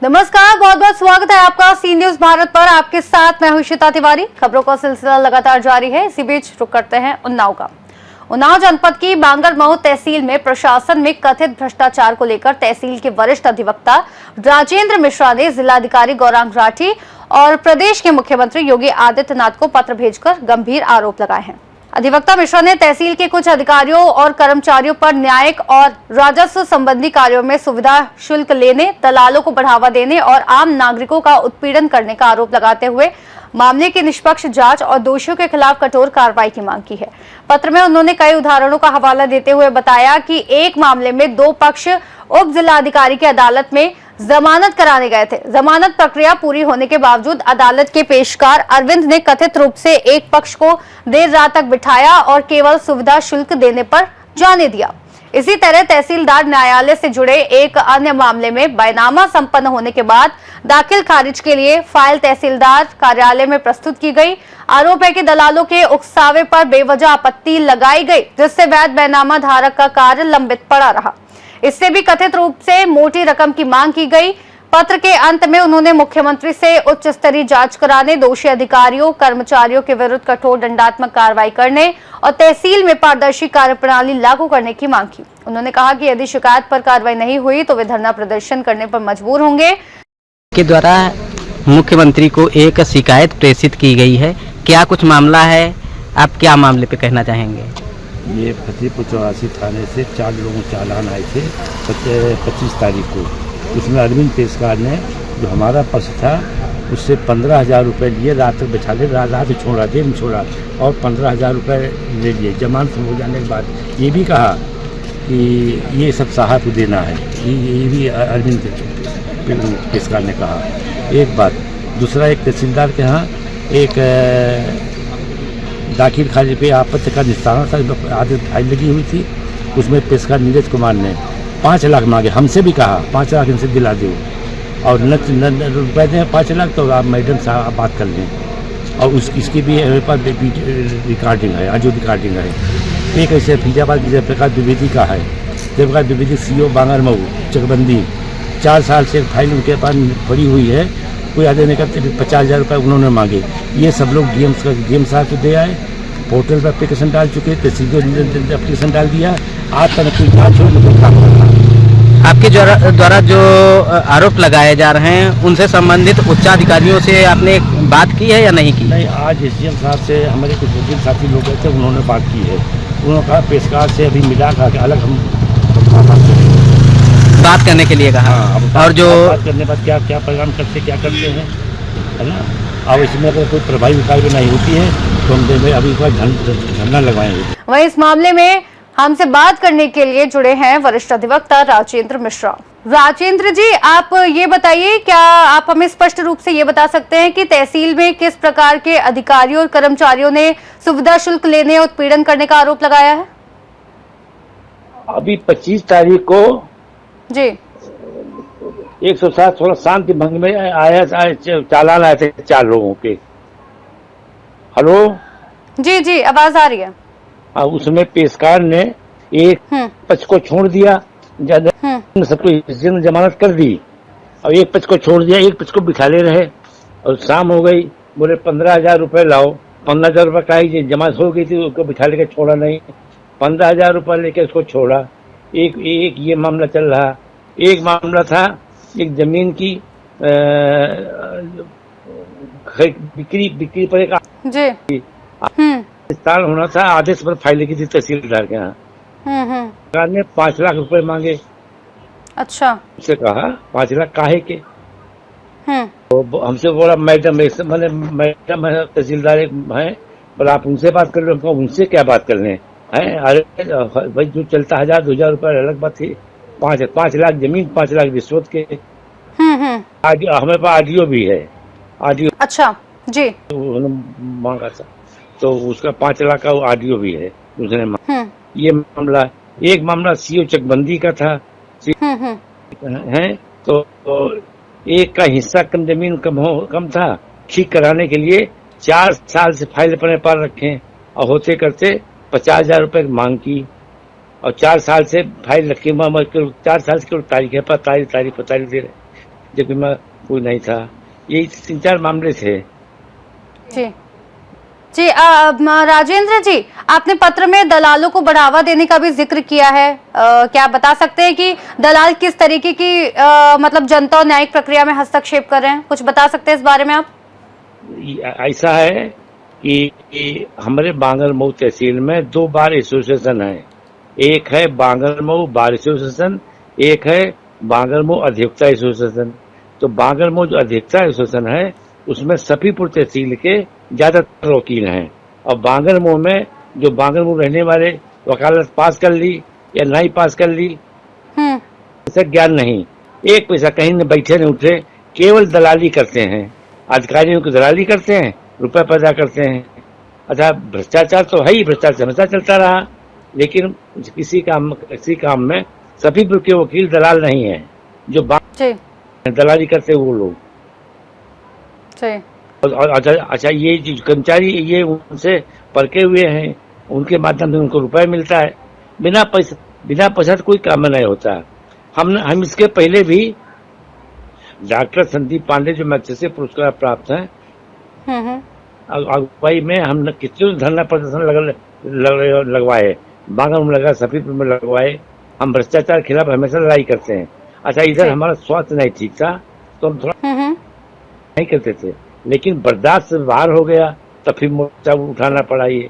नमस्कार, बहुत बहुत स्वागत है आपका सी न्यूज भारत पर। आपके साथ मैं हूं श्वेता तिवारी। खबरों का सिलसिला लगातार जारी है। इसी बीच रुक करते हैं उन्नाव का। उन्नाव जनपद की बांगरमऊ तहसील में प्रशासन में कथित भ्रष्टाचार को लेकर तहसील के वरिष्ठ अधिवक्ता राजेंद्र मिश्रा ने जिलाधिकारी गौरांग राठी और प्रदेश के मुख्यमंत्री योगी आदित्यनाथ को पत्र भेजकर गंभीर आरोप लगाए हैं। अधिवक्ता मिश्रा ने तहसील के कुछ अधिकारियों और कर्मचारियों पर न्यायिक और राजस्व संबंधी कार्यों में सुविधा शुल्क लेने, दलालों को बढ़ावा देने और आम नागरिकों का उत्पीड़न करने का आरोप लगाते हुए मामले की निष्पक्ष जांच और दोषियों के खिलाफ कठोर कार्रवाई की मांग की है। पत्र में उन्होंने कई उदाहरणों का हवाला देते हुए बताया कि एक मामले में दो पक्ष उप जिलाधिकारी की अदालत में जमानत कराने गए थे। जमानत प्रक्रिया पूरी होने के बावजूद अदालत के पेशकार अरविंद ने कथित रूप से एक पक्ष को देर रात तक बिठाया और केवल सुविधा शुल्क देने पर जाने दिया। इसी तरह तहसीलदार न्यायालय से जुड़े एक अन्य मामले में बैनामा संपन्न होने के बाद दाखिल खारिज के लिए फाइल तहसीलदार कार्यालय में प्रस्तुत की गई। आरोप है कि दलालों के उकसावे पर बेवजह आपत्ति लगाई गई, जिससे वैध बैनामा धारक का कार्य लंबित पड़ा रहा। इससे भी कथित रूप से मोटी रकम की मांग की गई। पत्र के अंत में उन्होंने मुख्यमंत्री से उच्च स्तरीय जांच कराने, दोषी अधिकारियों कर्मचारियों के विरुद्ध कठोर दंडात्मक कार्रवाई करने और तहसील में पारदर्शी कार्यप्रणाली लागू करने की मांग की। उन्होंने कहा कि यदि शिकायत पर कार्रवाई नहीं हुई तो वे धरना प्रदर्शन करने पर मजबूर होंगे। के द्वारा मुख्यमंत्री को एक शिकायत प्रेषित की गई है, क्या कुछ मामला है? आप क्या मामले पे कहना चाहेंगे? ये फतेहपुर चौरासी थाने से 4 लोगों चालान आए थे 25 तारीख को। उसमें अरविंद पेशकार ने जो हमारा पक्ष था उससे 15,000 रुपये लिए, रात तक बैठा ले, रात छोड़ा, दिन छोड़ा और 15,000 रुपये ले लिए। जमानत हो जाने के बाद ये भी कहा कि ये सब साहब को देना है। ये भी अरविंद पेशकार ने कहा एक बात। दूसरा, एक तहसीलदार के यहाँ एक दाखिल खारिज पे आपत्ति का निस्तारण था, आधी फाइल लगी हुई थी। उसमें पेशकार नीरज कुमार ने 5 लाख मांगे। हमसे भी कहा 5 लाख इनसे दिला दो और न रुपये दें 5 लाख तो आप मैडम साहब आप बात कर लें। और इसकी भी मेरे पास रिकॉर्डिंग है, ऑडियो रिकॉर्डिंग है। एक ऐसे फीजाबाद जयप्रकाश द्विवेदी का है। जयप्रकाश द्विवेदी CO बांगरमऊ चकबंदी, 4 साल से फाइल उनके पास पड़ी हुई है, कोई आगे नहीं करते। 50,000 रुपये उन्होंने मांगे। ये सब लोग DM साहब को दे आए, पोर्टल पर एप्लीकेशन डाल चुके, तहसील एप्लीकेशन डाल दिया। आज तक कोई जाँच हो नहीं काम। आपके द्वारा जो आरोप लगाए जा रहे हैं उनसे संबंधित उच्चाधिकारियों से आपने बात की है या नहीं की? नहीं, आज SDM साहब से हमारे कुछ वकील साथी लोग गए थे, उन्होंने बात की है। उन्होंने कहा पेशकार से अभी मिला कहा कि अलग हम बात करने के लिए कहा। और जो बात करने बाद क्या परिणाम क्या करते हैं, है ना। अब इसमें अगर कोई प्रभावी कार्रवाई नहीं होती है तो हम अभी धरना लगवाएंगे। वहीं इस मामले में हमसे बात करने के लिए जुड़े हैं वरिष्ठ अधिवक्ता राजेंद्र मिश्रा। राजेंद्र जी, आप ये बताइए, क्या आप हमें स्पष्ट रूप से ये बता सकते हैं कि तहसील में किस प्रकार के अधिकारियों और कर्मचारियों ने सुविधा शुल्क लेने और उत्पीड़न करने का आरोप लगाया है? अभी 25 तारीख को जी 107 शांति भंग में आया चालान आए थे 4 लोगों के। हेलो जी, आवाज आ रही है। उसमें पेशकार ने एक पक्ष को छोड़ दिया, सबको जमानत कर दी और एक पक्ष को छोड़ दिया, एक पक्ष को बिठा ले रहे। और शाम हो गई, बोले 15,000 रुपये लाओ। 15,000 रुपये का ही जमानत हो गई थी, उसको बिठा लेके छोड़ा नहीं। 15,000 रुपये लेके उसको छोड़ा। एक ये मामला चल रहा। एक मामला था एक जमीन की बिक्री पर एक विस्तार होना था, आदेश पर फाइल लिखी थी तहसीलदार के यहाँ। सरकार ने 5 लाख रुपए मांगे। अच्छा। उससे कहा 5 लाख काहे के? तो हमसे बोला मैडम मैडम तहसीलदार एक है, बोला आप उनसे बात कर लो। उनसे क्या बात करने हैं? अरे भाई जो चलता 1,000-2,000 रुपये अलग बात थी। 5 लाख जमीन, 5 लाख रिश्वत के। हमारे पास ऑडियो भी है, ऑडियो। अच्छा जी। मांगा था तो उसका 5 लाख का ऑडियो भी है उसने। ये मामला, एक मामला CO चकबंदी का था है। तो एक का हिस्सा कम, जमीन कम था, ठीक कराने के लिए 4 साल से फाइल अपने पास रखे और होते करते 50,000 रुपए मांग की। और 4 साल से फाइल रखी, 4 साल से केवल तारीख है, पर तारीख दे रहे, जबकि मैं कोई नहीं था। यही 3-4 मामले थे। जी जी, राजेंद्र जी, आपने पत्र में दलालों को बढ़ावा देने का भी जिक्र किया है। क्या आप बता सकते हैं कि दलाल किस तरीके की मतलब जनता और न्यायिक प्रक्रिया में हस्तक्षेप कर रहे हैं? कुछ बता सकते हैं इस बारे में आप? ऐसा है कि हमारे बांगरमऊ तहसील में 2 बार एसोसिएशन है। एक है बांगरमऊ बार एसोसिएशन, एक है बांगरमऊ अधिवक्ता एसोसिएशन। तो बांगरमऊ जो अधिवक्ता एसोसिएशन है उसमें सफीपुर तहसील के ज्यादातर वकील हैं, और बांगरमऊ में जो बांगरमऊ रहने वाले वकालत पास कर ली या नहीं पास कर ली, ऐसा ज्ञान नहीं, एक पैसा कहीं न बैठे न उठे, केवल दलाली करते हैं, अधिकारियों की दलाली करते हैं, रुपए पैदा करते हैं। अच्छा, भ्रष्टाचार तो है ही, भ्रष्टाचार हमेशा चलता रहा, लेकिन किसी काम में सफीपुर के वकील दलाल नहीं है, जो दलाली करते वो लोग। और अच्छा, ये जो कर्मचारी ये उनसे परके हुए हैं, उनके माध्यम से उनको रुपए मिलता है, बिना पैसा कोई काम नहीं होता। हम इसके पहले भी डॉक्टर संदीप पांडे जो मैग्सेसे पुरस्कार प्राप्त हैं, अगुवाई में हमने कितने धरना प्रदर्शन लगवाए, बांगरमऊ में लगा, सफीपुर में लगवाए। हम भ्रष्टाचार के खिलाफ हमेशा लड़ाई करते हैं। अच्छा, इधर हमारा स्वास्थ्य नहीं ठीक था तो हम थोड़ा नहीं करते थे, लेकिन बर्दाश्त से बाहर हो गया, तब फिर मोर्चा उठाना पड़ा। ये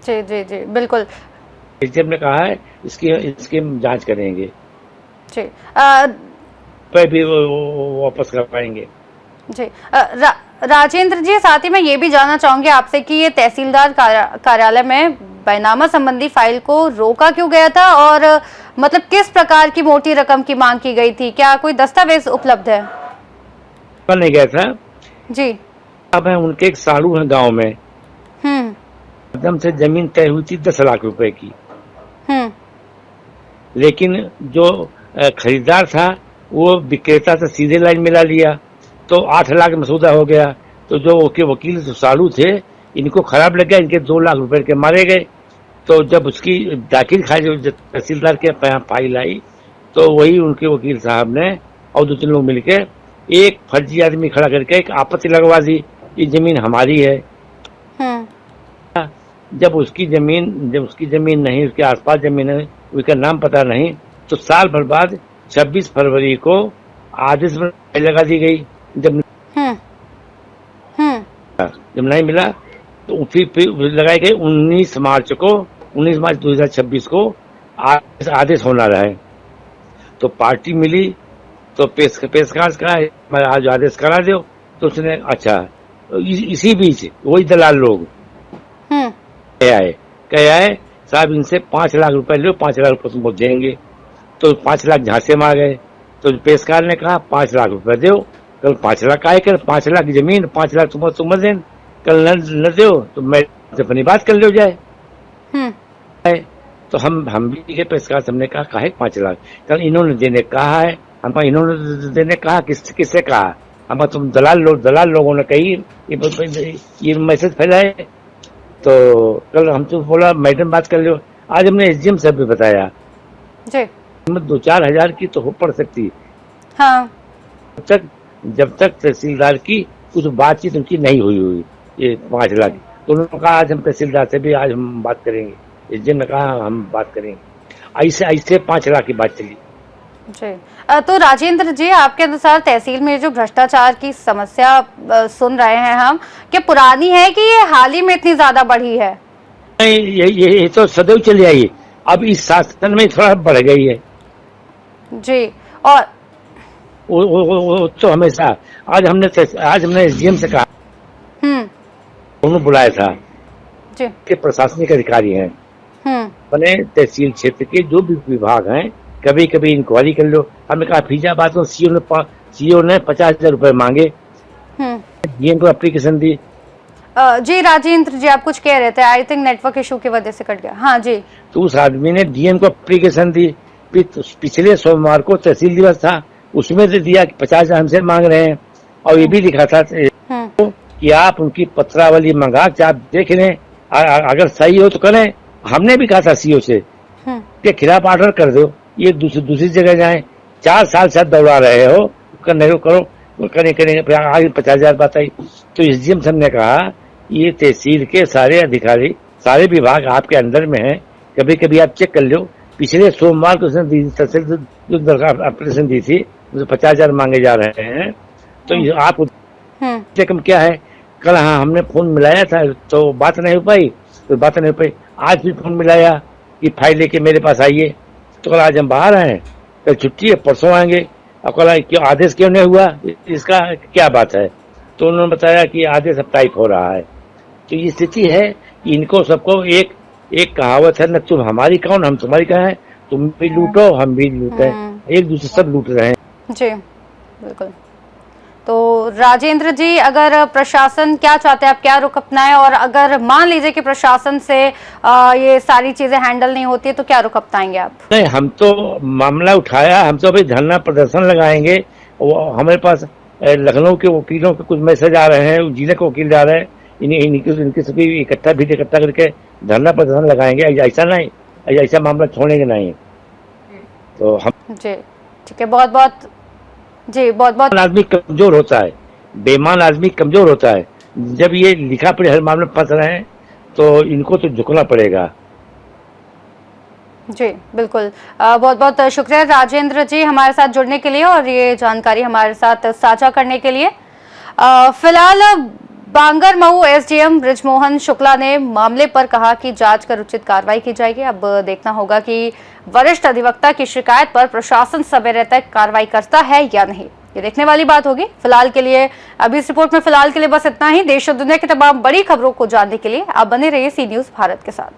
जी जी जी, बिल्कुल। ने कहा है इसकी जांच करेंगे जी, पे भी वापस कर पाएंगे। जी, राजेंद्र जी, साथ ही मैं ये भी जानना चाहूंगी आपसे कि ये तहसीलदार कार्यालय में बैनामा संबंधी फाइल को रोका क्यों गया था, और मतलब किस प्रकार की मोटी रकम की मांग की गई थी? क्या कोई दस्तावेज उपलब्ध है? नहीं गया था जी। अब है उनके एक साड़ू है गांव में, एकदम से जमीन तय हुई थी 10 लाख रुपए की, लेकिन जो खरीदार था वो विक्रेता से सीधे लाइन मिला लिया, तो 8 लाख मसूदा हो गया। तो जो वकील साड़ू थे, इनको खराब लग गया, इनके 2 लाख रुपए के मारे गए। तो जब उसकी दाखिल तहसीलदार के फाइल आई, तो वही उनके वकील साहब ने और 2-3 लोग मिलकर एक फर्जी आदमी खड़ा करके एक आपत्ति लगवा दी, ये जमीन हमारी है। जब उसकी जमीन नहीं, उसके आसपास जमीन है, उसका नाम पता नहीं, तो साल भर बाद 26 फरवरी को आदेश लगा दी गई। जब नहीं मिला तो फिर लगाई गई 19 मार्च 2026 को आदेश होना रहे। तो पार्टी मिली तो पेशकार का आज आदेश करा दो, तो उसने अच्छा, इसी बीच वही दलाल लोग कह आए साहब इनसे 5 लाख रुपए लो, 5 लाख रुपए तुमको देंगे। तो 5 लाख झांसे में आ गए। तो पेशकार ने कहा 5 लाख रुपए दो, कल 5 लाख आए, कल 5 लाख जमीन, 5 लाख तुम दें, कल न दो तो मैं अपनी बात कर लो जाए। तो हम भी के पेशकार हमने कहा काहे 5 लाख, कल इन्होंने देने कहा है, हम इन्होंने देने कहा किससे कहा, हम तुम दलाल लोगों ने कही ये मैसेज फैलाए। तो कल हम तो बोला मैडम बात कर लो। आज हमने एसडीएम साहब भी बताया जी, 2-4 हजार की तो हो पड़ सकती, हाँ, जब तक तहसीलदार की कुछ बातचीत उनकी नहीं हुई ये 5 लाख। तो उन्होंने कहा आज हम तहसीलदार से भी आज हम बात करेंगे, एसडीएम ने कहा हम बात करेंगे। ऐसे 5 लाख की बात चली जी। तो राजेंद्र जी, आपके अनुसार तहसील में जो भ्रष्टाचार की समस्या सुन रहे हैं हम, क्या पुरानी है कि ये हाल ही में इतनी ज्यादा बढ़ी है? ये तो सदैव चली आई, अब इस शासन में थोड़ा बढ़ गई है जी। और वो तो हमेशा आज हमने एसडीएम से कहा, उन्होंने बुलाया था जी, के प्रशासनिक अधिकारी हैं, अपने तहसील क्षेत्र के जो भी विभाग हैं, कभी कभी इंक्वायरी कर लो। हमने कहा फीजाबाद को सीओ ने 50,000 रुपए मांगे, डीएम को एप्लीकेशन दी। जी राजेंद्र जी, आप कुछ कह रहे थे, आई थिंक नेटवर्क इशू की वजह से कट गया। हाँ जी। तो उस आदमी ने डीएम को एप्लीकेशन दी। पिछले सोमवार को तहसील दिवस था, उसमें से दिया कि 50,000 हमसे मांग रहे हैं, और ये भी लिखा था कि आप उनकी पत्रावली मंगा के आप देख लें, अगर सही हो तो करें। हमने भी कहा था सीओ से के खिलाफ ऑर्डर कर दो, ये दूसरी जगह जाए। 4 साल से दौड़ा रहे हो, करने को करो, करेंगे फिर आगे 50,000 बात आई। तो एसडीएम साहब ने कहा ये तहसील के सारे अधिकारी, सारे विभाग आपके अंदर में है, कभी कभी आप चेक कर लो। पिछले सोमवार को उसने तहसील जो दरखास्त एप्लीकेशन दी थी, 50,000 मांगे जा रहे हैं। तो ये आप कम क्या है? कल हाँ हमने फोन मिलाया था तो बात नहीं हो पाई, आज भी फोन मिलाया कि फाइल लेके मेरे पास आइए। तो कल आज हम बाहर आए, कल छुट्टी है, परसों आएंगे। अब कल क्यों आदेश क्यों नहीं हुआ, इसका क्या बात है? तो उन्होंने बताया कि आदेश अब टाइप हो रहा है। तो ये स्थिति है कि इनको सबको एक कहावत है न, तुम हमारी कौन हम तुम्हारी कहाँ है, तुम भी लूटो हम भी लूटे, एक दूसरे सब लूट रहे हैं। जी बिल्कुल। तो राजेंद्र जी, अगर प्रशासन क्या चाहते हैं, आप क्या रुख अपनाएं, और अगर मान लीजिए कि प्रशासन से ये सारी चीजें हैंडल नहीं होती तो क्या रुख अपनाएंगे आप? नहीं, हम तो मामला उठाया, हम तो अभी धरना प्रदर्शन लगाएंगे। हमारे पास लखनऊ के वकीलों के कुछ मैसेज आ रहे हैं, जिले के वकील जा रहे हैं, इनकी सभी इकट्ठा करके धरना प्रदर्शन लगाएंगे। ऐसा नहीं, ऐसा मामला छोड़ेंगे नहीं। तो हम जी ठीक है, बहुत बहुत आदमी कमजोर होता है, बेईमान आदमी कमजोर होता है। जब ये लिखा पढ़े हर मामले में फंस रहे हैं तो इनको तो झुकना पड़ेगा। जी बिल्कुल। बहुत बहुत शुक्रिया राजेंद्र जी हमारे साथ जुड़ने के लिए और ये जानकारी हमारे साथ साझा करने के लिए। फिलहाल बांगरमऊ एसडीएम बृजमोहन शुक्ला ने मामले पर कहा कि जांच कर उचित कार्रवाई की जाएगी। अब देखना होगा कि वरिष्ठ अधिवक्ता की शिकायत पर प्रशासन समय रहते कार्रवाई करता है या नहीं, ये देखने वाली बात होगी। फिलहाल के लिए अभी इस रिपोर्ट में फिलहाल के लिए बस इतना ही। देश और दुनिया की तमाम बड़ी खबरों को जानने के लिए आप बने रहिए सी न्यूज़ भारत के साथ।